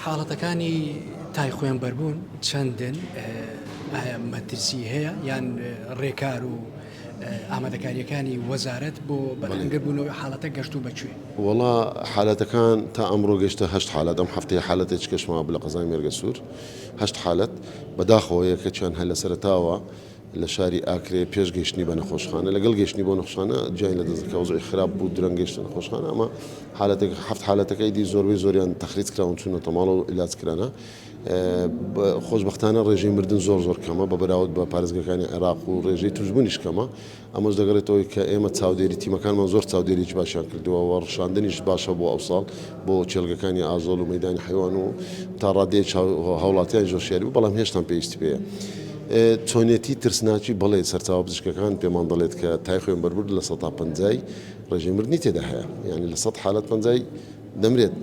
حاڵەتەکانی تای خۆیان بەربوون چەندن مەترسی هەیە یان ڕێکار و ئامادەکاریەکانی وەزارەت بۆ بەرهەمگربوونەوەی حاڵەتە گەشت و بەکوێ؟ وڵا حالەتەکان تا ئەمڕۆ گەشتە 8 حالەت ئەم هەفتەیە حالەتێک کەشمەوە بە لە قەزای مێرگە سوور 8 حالەت بەداخەوە یەکەیان هەر لە سەرەتاوە لە شاری ئاکرێ پێش گەشتنی بە نەخۆشخانە لەگەڵ گەشتنی بۆ نەخۆشخانە جای لە دەستەکە وەزعی خراپ بوو درەنگ گەشتە نەخۆشخانە ئەمە حالەتێک هەفت حالەتەکەی دی زۆربەی زۆریان تەخلیص کراون چوونەتە ماڵ و عیلاجکرانە خۆشبەختانە ڕێژەی مردن زۆر کەمە بە بەراورد بە پارێزگاکانی عێراق و ڕێژەی توشبوونیش کەمە ئەمەش دەگەڕێتەوەی کە ئێمە چاودێری تیمەکانمان زۆر چاودێریی باشیان کردووە و ڕشاندنیش باشە بۆ ئەو ساڵ بۆ چێلگەکانی ئاژەڵ و مەیدانی حیوان و تا ڕادەیە هاوڵاتیان زۆر شێری بوو بەڵام هێشتا پێویستی پێیە چۆنێتی ترسناکی بەڵێ سەرچاوە پزیشکەکان پێمان دەڵێت کە تای خۆیان بەربرد لە 150 ڕێژەی مردنی تێدا هەیە یعنی لە 100 حالەت 50 دەمرێت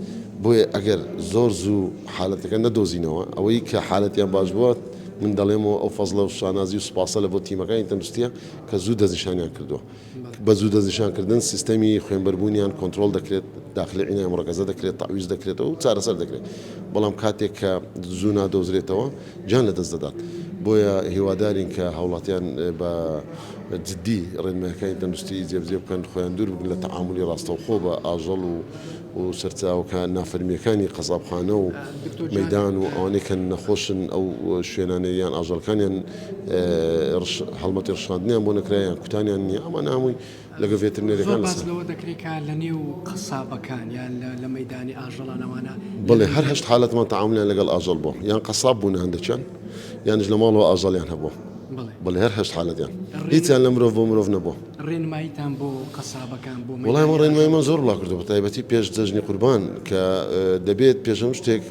بۆیە ئەگەر زۆر زوو حالەتەکە نەدۆزینەوە ئەوەی کە حالەتیان باش بووە من دەڵێمەوە ئەو فەزڵە و شانازی و سوپاسە لە بۆ تیمەکانی تەندروستیە کە زوو دەستنیشانیان کردووە بە زوو دەستنیشانکردن سیستەمی خوێنبەربوونیان کۆنتڕۆڵ دەکرێت داخلی عینای مڕەکەزە دەکرێت تەعویز دەکرێتەوە و چارەسەر دەکرێت بەڵام کاتێک کە زوو نادۆزرێتەوە جان لە دەست دەدات بۆیە هیوادارین کە هاوڵاتیان بە جددی ڕێنمایەکانی تەندروستی جێبجێ بکەن خۆیان دوور بگرن لە تەعاملی ڕاستەوخۆ بە ئاژەڵ و سەرچاوەکە نافەرمیەکانی قەزابخانە و مەیدان و ئەوانەی کە نەخۆشن ئەو شوێنانەیان ئاژەڵەکانیان هەڵمەتی ڕشاندنیان بۆ نەکرایان کوتانیان نییە ئەمە نامووی لەگە ڤێترنەرەکان لەوە دەکرێت کە لە نێو قەسابەکان یان لە مەیدانی ئاژەڵانەوانە بڵێ هەر هەشت حالەتمان تەعاملیان لەگەڵ ئاژەڵ بوو یان قەساب بوون هەندێکیان یانش لە ماڵەوە ئاژەڵیان هەبوو بەڵێ هەر هەشت حالەتیان هیچیان لە مرۆڤ بۆ مرۆڤ نەبووە ڕێنماییتان بۆ قەسابەکان بۆ وڵای ئەمە ڕێنماییمان زۆر بڵاو کردووە بە تایبەتی پێش جەژنی قوربان کە دەبێت پێشەم شتێک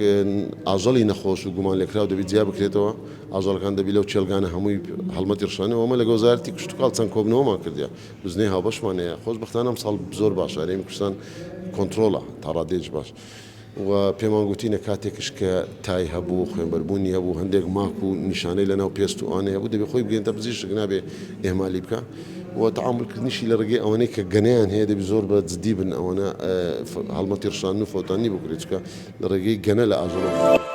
ئاژەڵی نەخۆش و گومان لێکراو دەبێت جیا بکرێتەوە ئاژەڵەکان دەبی لەو چێلگانە هەمووی هەڵمەتی ڕشانەوە ئەمە لەگە وەزارەتی کشتتوکاڵ چەند کۆبنەوەمان کردیا بزنەی هاوبەشمانەیە خۆشبەختانە ئەم ساڵ زۆر باشە هەرێمی کوردستان کۆنتڕۆڵە تا ڕادێج باش و پێمان گوتینە کاتێکش کە تای هەبوو خوێنبەربوونی هەبوو هەندێک ماک و نیشانەی لەناو پێست و ئەوانەیە هەبوو دەبێت خۆی بگەێنتە پزیشک نابێ ئێمالی بکە و تەعاملکردنیشی لە ڕێگەی ئەوانەی کە گەنەیان هەیە دەبی زۆر بە جددی بن ئەوانە هەڵمەتی ڕشاندن و فۆتانی بکرێت چکە لە ڕێگەی گەنە لە ئاژەڵ